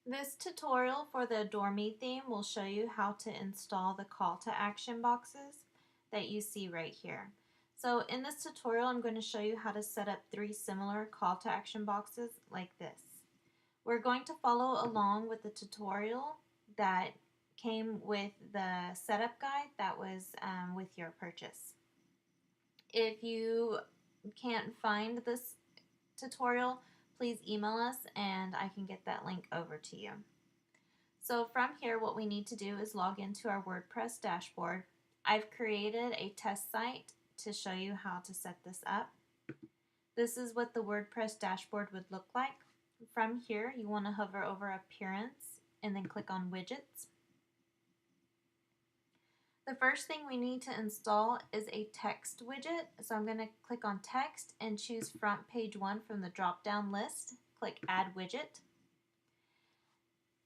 This tutorial for the Adore Me theme will show you how to install the call to action boxes that you see right here. So in this tutorial, I'm going to show you how to set up 3 similar call to action boxes like this. We're going to follow along with the tutorial that came with the setup guide that was with your purchase. If you can't find this tutorial, please email us and I can get that link over to you. So from here, what we need to do is log into our WordPress dashboard. I've created a test site to show you how to set this up. This is what the WordPress dashboard would look like. From here, you want to hover over Appearance and then click on Widgets. The first thing we need to install is a text widget. So I'm going to click on Text and choose Front Page 1 from the drop-down list. Click Add Widget.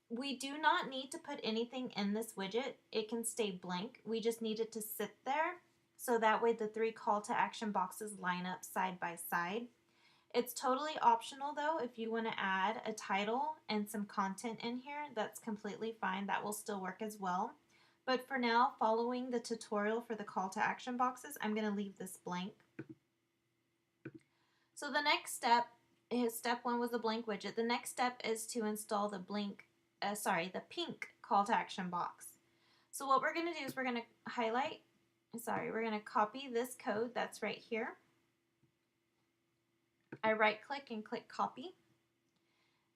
We do not need to put anything in this widget. It can stay blank. We just need it to sit there so that way the 3 call to action boxes line up side by side. It's totally optional though. If you want to add a title and some content in here, that's completely fine. That will still work as well. But for now, following the tutorial for the call to action boxes, I'm going to leave this blank. So the next step is step 1 was the blank widget. The next step is to install the pink call to action box. So what we're going to do is we're going to copy this code that's right here. I right click and click copy.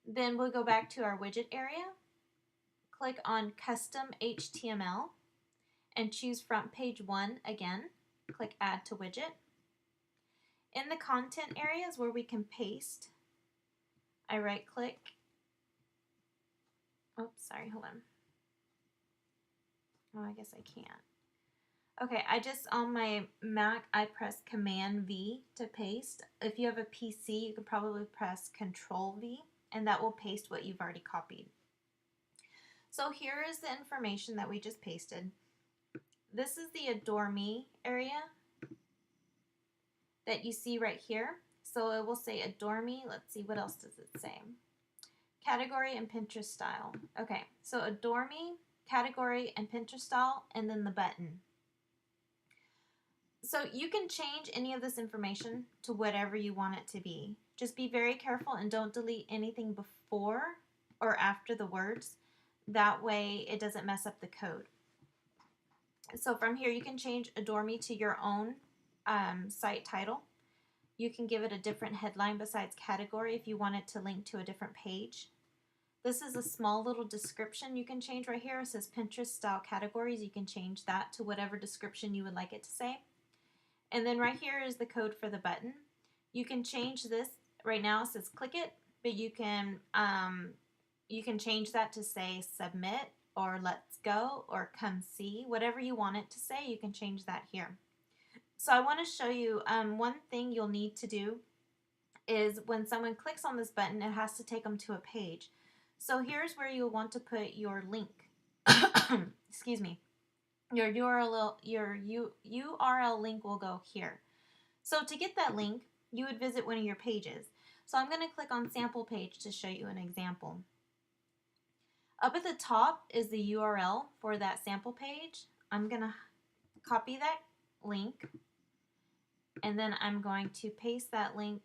Then we'll go back to our widget area. Click on Custom HTML and choose Front Page 1 again. Click Add to Widget. In the content areas where we can paste, I right click. Hold on. Oh, I guess I can't. Okay, on my Mac, I press Command V to paste. If you have a PC, you could probably press Control V, and that will paste what you've already copied. So here is the information that we just pasted. This is the Adore Me area that you see right here. So it will say Adore Me. Let's see, what else does it say? Category and Pinterest style. Okay, so Adore Me, category and Pinterest style, and then the button. So you can change any of this information to whatever you want it to be. Just be very careful and don't delete anything before or after the words. That way it doesn't mess up the code. So from here you can change Adore Me to your own site title. You can give it a different headline besides category if you want it to link to a different page. This is a small little description you can change right here. It says Pinterest style categories. You can change that to whatever description you would like it to say. And then right here is the code for the button. You can change this. Right now it says click it, but you can change that to say submit or let's go or come see. Whatever you want it to say, you can change that here. So I want to show you one thing you'll need to do is when someone clicks on this button, it has to take them to a page. So here's where you'll want to put your link. Excuse me. Your URL link will go here. So to get that link, you would visit one of your pages. So I'm going to click on sample page to show you an example. Up at the top is the URL for that sample page. I'm going to copy that link and then I'm going to paste that link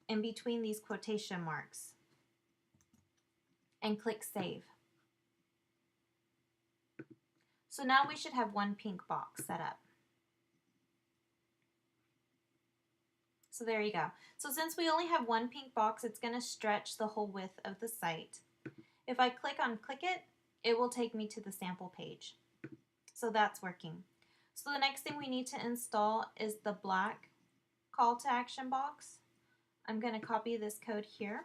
in between these quotation marks and click save. So now we should have one pink box set up. So there you go. So since we only have one pink box, it's going to stretch the whole width of the site. If I click it, it will take me to the sample page. So that's working. So the next thing we need to install is the black call to action box. I'm going to copy this code here.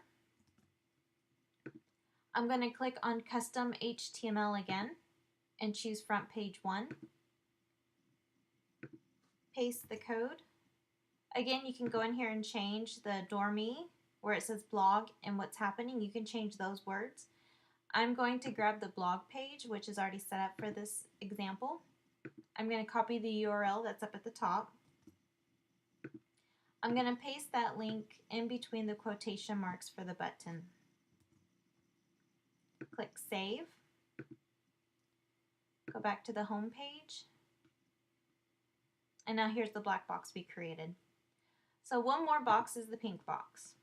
I'm going to click on Custom HTML again and choose Front Page 1. Paste the code. Again, you can go in here and change the Adore Me where it says blog and what's happening. You can change those words. I'm going to grab the blog page, which is already set up for this example. I'm going to copy the URL that's up at the top. I'm going to paste that link in between the quotation marks for the button. click Save, go back to the home page, and now here's the black box we created. So one more box is the pink box.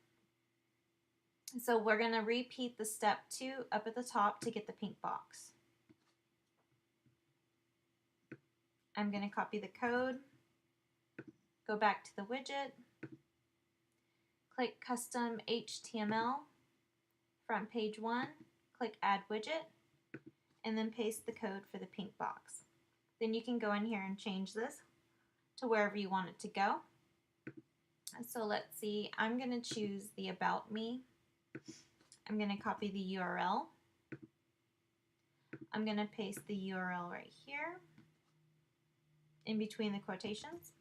So we're going to repeat the step 2 up at the top to get the pink box. I'm going to copy the code, go back to the widget, click Custom HTML, front page 1, click Add Widget, and then paste the code for the pink box. Then you can go in here and change this to wherever you want it to go. So let's see, I'm going to choose the About Me. I'm going to copy the URL. I'm going to paste the URL right here in between the quotations.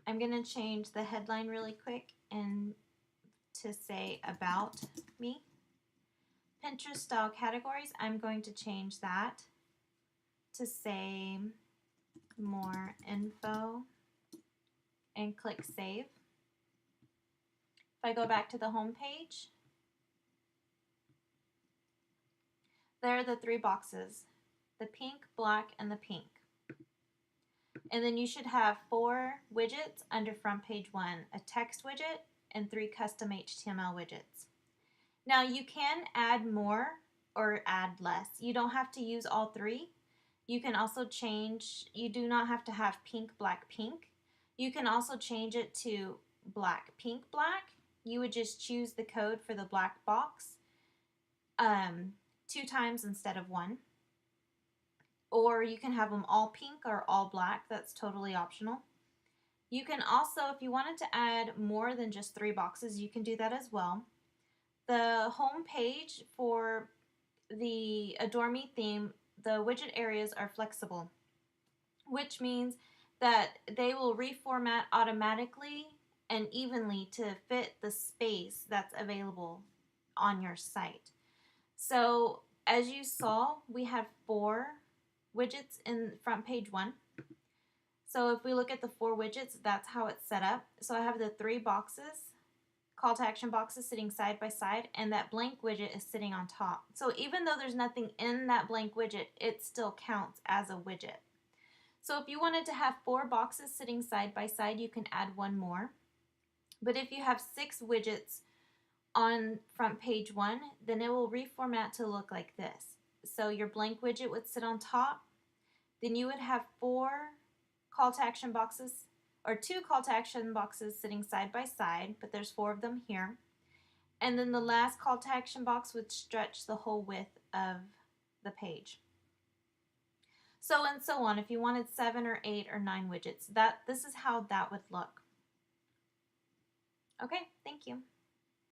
I'm going to change the headline really quick and to say About Me. Pinterest style categories, I'm going to change that to say More Info and click Save. If I go back to the home page, there are the 3 boxes, the pink, black, and the pink. And then you should have 4 widgets under front page 1, a text widget, and 3 custom HTML widgets. Now you can add more or add less. You don't have to use all 3. You can also change, you do not have to have pink, black, pink. You can also change it to black, pink, black. You would just choose the code for the black box 2 times instead of 1. Or you can have them all pink or all black. That's totally optional. You can also, if you wanted to add more than just 3 boxes, you can do that as well. The home page for the Adore Me theme, the widget areas are flexible, which means that they will reformat automatically and evenly to fit the space that's available on your site. So as you saw, we have 4 widgets in front page 1. So if we look at the 4 widgets, that's how it's set up. So I have the 3 boxes, call to action boxes sitting side by side, and that blank widget is sitting on top. So even though there's nothing in that blank widget, it still counts as a widget. So if you wanted to have 4 boxes sitting side by side, you can add 1 more. But if you have 6 widgets on front page 1, then it will reformat to look like this. So your blank widget would sit on top. Then you would have 4 call to action boxes, or 2 call to action boxes sitting side by side, but there's 4 of them here. And then the last call to action box would stretch the whole width of the page. So and so on. If you wanted 7 or 8 or 9 widgets, this is how that would look. Okay, thank you.